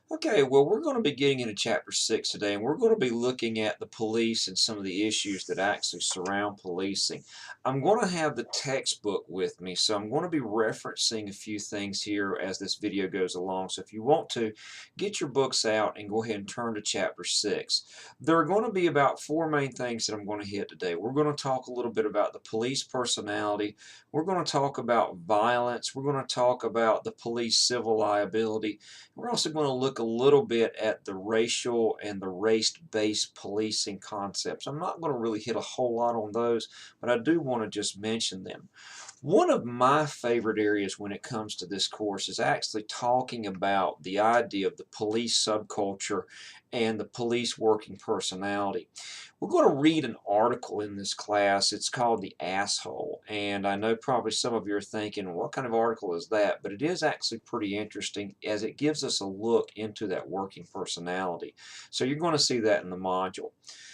Okay, well, we're going to be getting into chapter 6 today, and we're going to be looking at the police and some of the issues that actually surround policing. I'm going to have the textbook with me, so I'm going to be referencing a few things here as this video goes along. So if you want to, get your books out and go ahead and turn to chapter 6. There are going to be about four main things that I'm going to hit today. We're going to talk a little bit about the police personality. We're going to talk about violence. We're going to talk about the police civil liability. We're also going to look a little bit at the racial and the race-based policing concepts. I'm not going to really hit a whole lot on those, but I do want to just mention them. One of my favorite areas when it comes to this course is actually talking about the idea of the police subculture and the police working personality. We're going to read an article in this class. It's called The Asshole, and I know probably some of you are thinking, what kind of article is that? But it is actually pretty interesting as it gives us a look into that working personality. So you're going to see that in the module.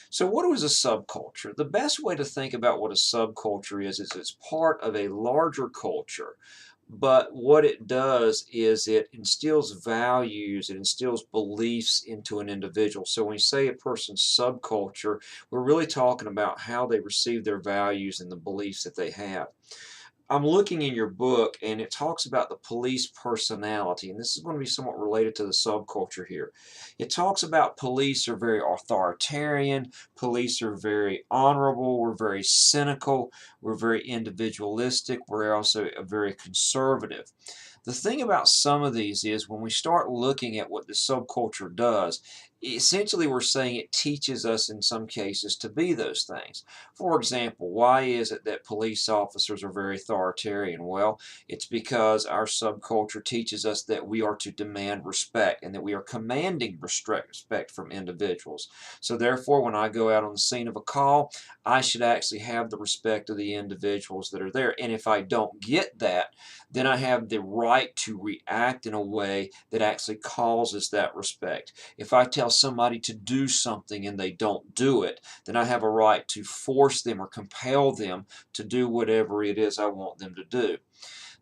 So what is a subculture? The best way to think about what a subculture is it's part of a larger culture. But what it does is it instills values, it instills beliefs into an individual. So when we say a person's subculture, we're really talking about how they receive their values and the beliefs that they have. I'm looking in your book and it talks about the police personality, and this is going to be somewhat related to the subculture here. It talks about police are very authoritarian, police are very honorable, we're very cynical, we're very individualistic, we're also very conservative. The thing about some of these is when we start looking at what the subculture does, essentially we're saying it teaches us in some cases to be those things. For example, why is it that police officers are very authoritarian? Well, it's because our subculture teaches us that we are to demand respect and that we are commanding respect from individuals. So therefore, when I go out on the scene of a call, I should actually have the respect of the individuals that are there. And if I don't get that, then I have the right to react in a way that actually causes that respect. If I tell somebody to do something and they don't do it, then I have a right to force them or compel them to do whatever it is I want them to do.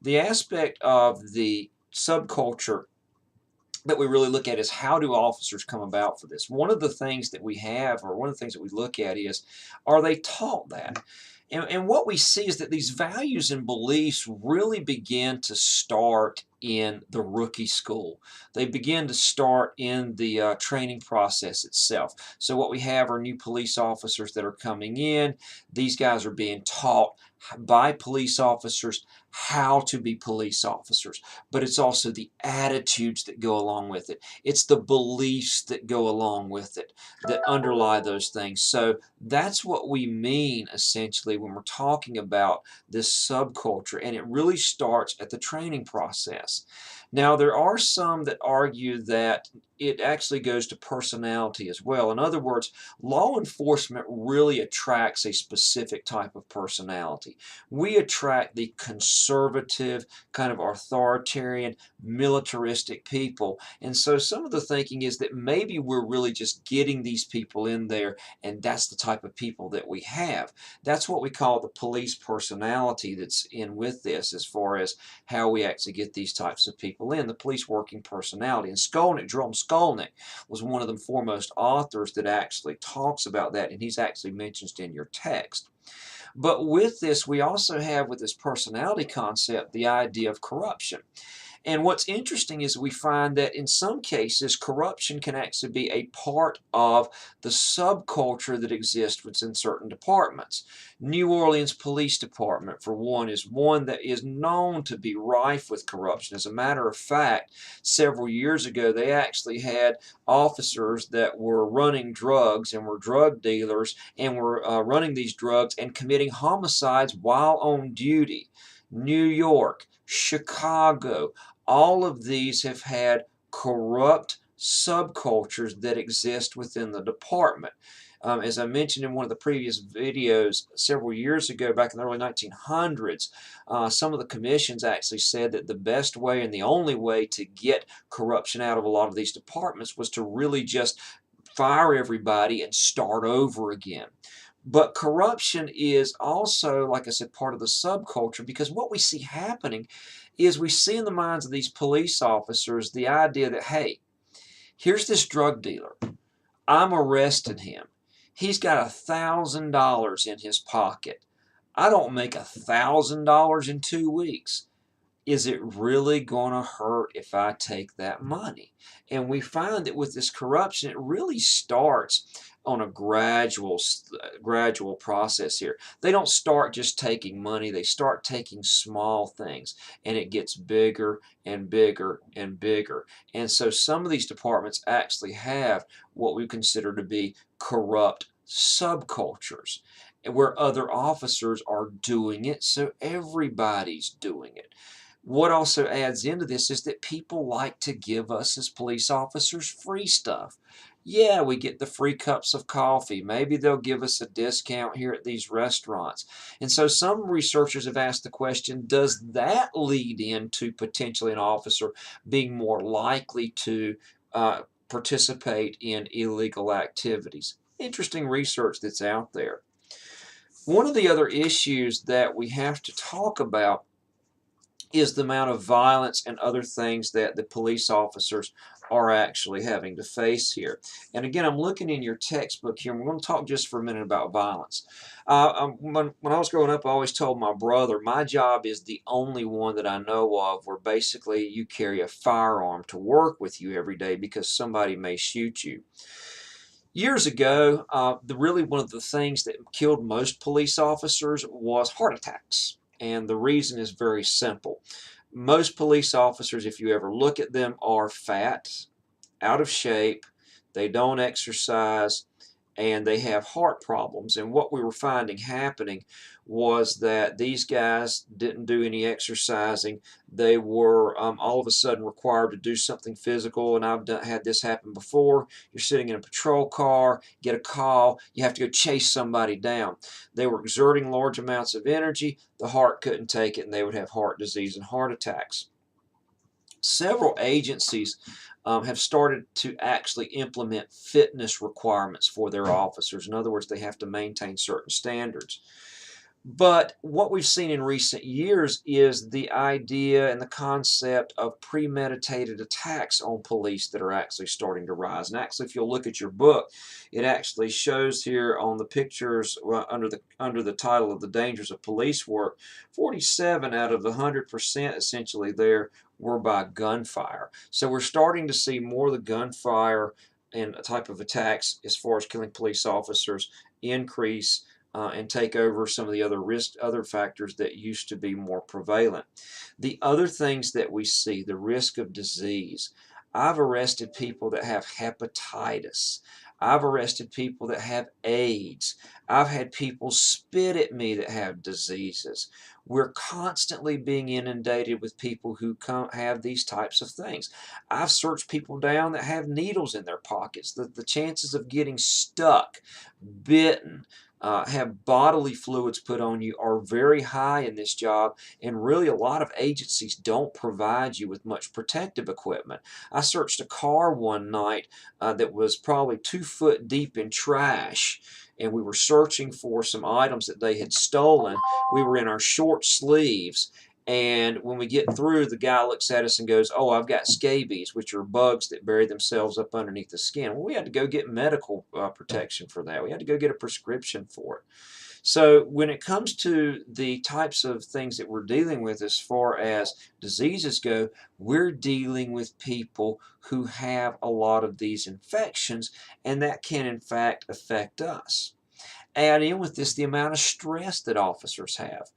The aspect of the subculture that we really look at is how do officers come about for this. One of the things that we have, or one of the things that we look at is, are they taught that? And what we see is that these values and beliefs really begin to start in the rookie school. They begin to start in the training process itself. So what we have are new police officers that are coming in. These guys are being taught by police officers how to be police officers, but it's also the attitudes that go along with it. It's the beliefs that go along with it that underlie those things. So that's what we mean essentially when we're talking about this subculture, and it really starts at the training process. Now, there are some that argue that it actually goes to personality as well. In other words, law enforcement really attracts a specific type of personality. We attract the conservative, kind of authoritarian, militaristic people. And so some of the thinking is that maybe we're really just getting these people in there, and that's the type of people that we have. That's what we call the police personality that's in with this, as far as how we actually get these types of people in, the police working personality. And Skolnick, Jerome Skolnick, was one of the foremost authors that actually talks about that, and he's actually mentioned in your text. But with this, we also have, with this personality concept, the idea of corruption. And what's interesting is we find that in some cases, corruption can actually be a part of the subculture that exists within certain departments. New Orleans Police Department, for one, is one that is known to be rife with corruption. As a matter of fact, several years ago, they actually had officers that were running drugs and were drug dealers and were running these drugs and committing homicides while on duty. New York, Chicago, all of these have had corrupt subcultures that exist within the department. As I mentioned in one of the previous videos several years ago, back in the early 1900s, some of the commissions actually said that the best way and the only way to get corruption out of a lot of these departments was to really just fire everybody and start over again. But corruption is also, like I said, part of the subculture, because what we see happening is we see in the minds of these police officers the idea that, hey, Here's this drug dealer. I'm arresting him. He's got $1,000 in his pocket. I don't make $1,000 in 2 weeks. Is it really going to hurt if I take that money? And we find that with this corruption, it really starts on a gradual process here. They don't start just taking money, they start taking small things, and it gets bigger and bigger and bigger. And so some of these departments actually have what we consider to be corrupt subcultures where other officers are doing it, so everybody's doing it. What also adds into this is that people like to give us as police officers free stuff. Yeah, we get the free cups of coffee. Maybe they'll give us a discount here at these restaurants. And so some researchers have asked the question, does that lead into potentially an officer being more likely to participate in illegal activities? Interesting research that's out there. One of the other issues that we have to talk about is the amount of violence and other things that the police officers are actually having to face here. And again, I'm looking in your textbook here, and we're going to talk just for a minute about violence. When I was growing up, I always told my brother, my job is the only one that I know of where basically you carry a firearm to work with you every day because somebody may shoot you. Years ago, really one of the things that killed most police officers was heart attacks. And the reason is very simple. Most police officers, if you ever look at them, are fat, out of shape, they don't exercise, and they have heart problems. And what we were finding happening was that these guys didn't do any exercising. They were all of a sudden required to do something physical, and had this happen before. You're sitting in a patrol car, get a call, you have to go chase somebody down. They were exerting large amounts of energy, the heart couldn't take it, and they would have heart disease and heart attacks. Several agencies have started to actually implement fitness requirements for their officers. In other words, they have to maintain certain standards. But what we've seen in recent years is the idea and the concept of premeditated attacks on police that are actually starting to rise. And actually, if you'll look at your book, it actually shows here on the pictures under the title of The Dangers of Police Work, 47 out of the 100% essentially there were by gunfire. So we're starting to see more of the gunfire and a type of attacks as far as killing police officers increase and take over some of the other factors that used to be more prevalent. The other things that we see, the risk of disease. I've arrested people that have hepatitis. I've arrested people that have AIDS. I've had people spit at me that have diseases. We're constantly being inundated with people who have these types of things. I've searched people down that have needles in their pockets. The chances of getting stuck, bitten, have bodily fluids put on you are very high in this job, and really a lot of agencies don't provide you with much protective equipment. I searched a car one night that was probably 2 foot deep in trash, and we were searching for some items that they had stolen. We were in our short sleeves, and when we get through, the guy looks at us and goes, "Oh, I've got scabies," which are bugs that bury themselves up underneath the skin. Well, we had to go get medical protection for that. We had to go get a prescription for it. So when it comes to the types of things that we're dealing with as far as diseases go, we're dealing with people who have a lot of these infections, and that can in fact affect us. Add in with this the amount of stress that officers have.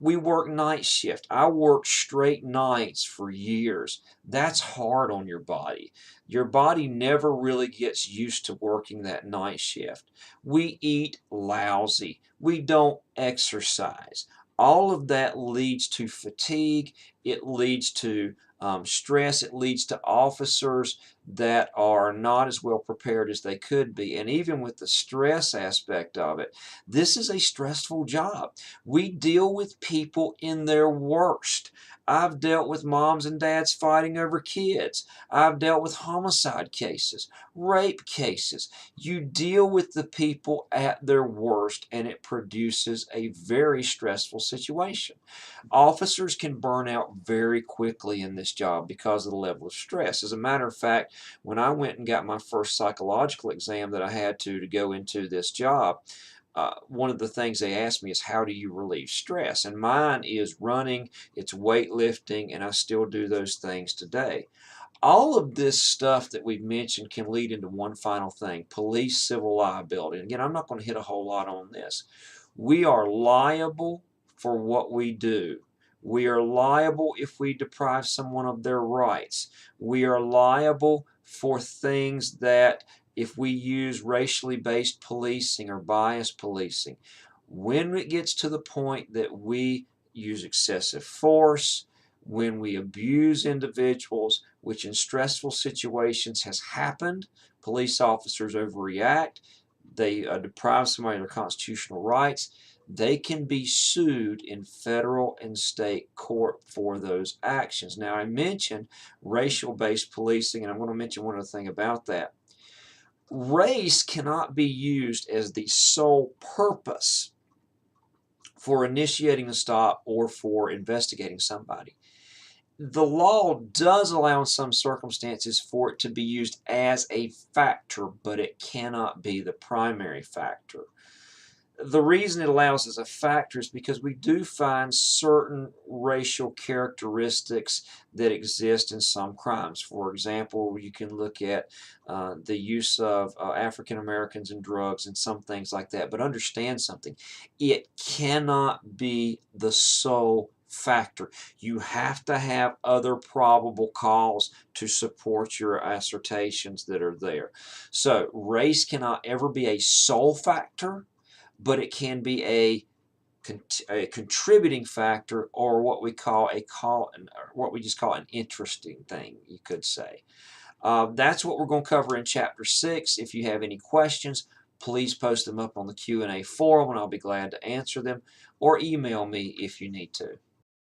We work night shift. I worked straight nights for years. That's hard on your body. Your body never really gets used to working that night shift. We eat lousy. We don't exercise. All of that leads to fatigue. It leads to stress. It leads to officers that are not as well prepared as they could be. And even with the stress aspect of it, this is a stressful job. We deal with people in their worst. I've dealt with moms and dads fighting over kids. I've dealt with homicide cases, rape cases. You deal with the people at their worst, and it produces a very stressful situation. Officers can burn out very quickly in this job because of the level of stress. As a matter of fact, when I went and got my first psychological exam that I had to go into this job, one of the things they asked me is, how do you relieve stress? And mine is running, it's weightlifting, and I still do those things today. All of this stuff that we've mentioned can lead into one final thing: police civil liability. And again, I'm not going to hit a whole lot on this. We are liable for what we do. We are liable if we deprive someone of their rights. We are liable for things that, if we use racially based policing or bias policing. When it gets to the point that we use excessive force, when we abuse individuals, which in stressful situations has happened, police officers overreact, they deprive somebody of their constitutional rights, they can be sued in federal and state court for those actions. Now, I mentioned racial-based policing, and I'm going to mention one other thing about that. Race cannot be used as the sole purpose for initiating a stop or for investigating somebody. The law does allow in some circumstances for it to be used as a factor, but it cannot be the primary factor. The reason it allows as a factor is because we do find certain racial characteristics that exist in some crimes. For example, you can look at the use of African Americans in drugs and some things like that. But understand something: it cannot be the sole factor. You have to have other probable cause to support your assertions that are there. So race cannot ever be a sole factor, but it can be a contributing factor, or what we just call an interesting thing, you could say. That's what we're going to cover in Chapter 6. If you have any questions, please post them up on the Q&A forum, and I'll be glad to answer them, or email me if you need to.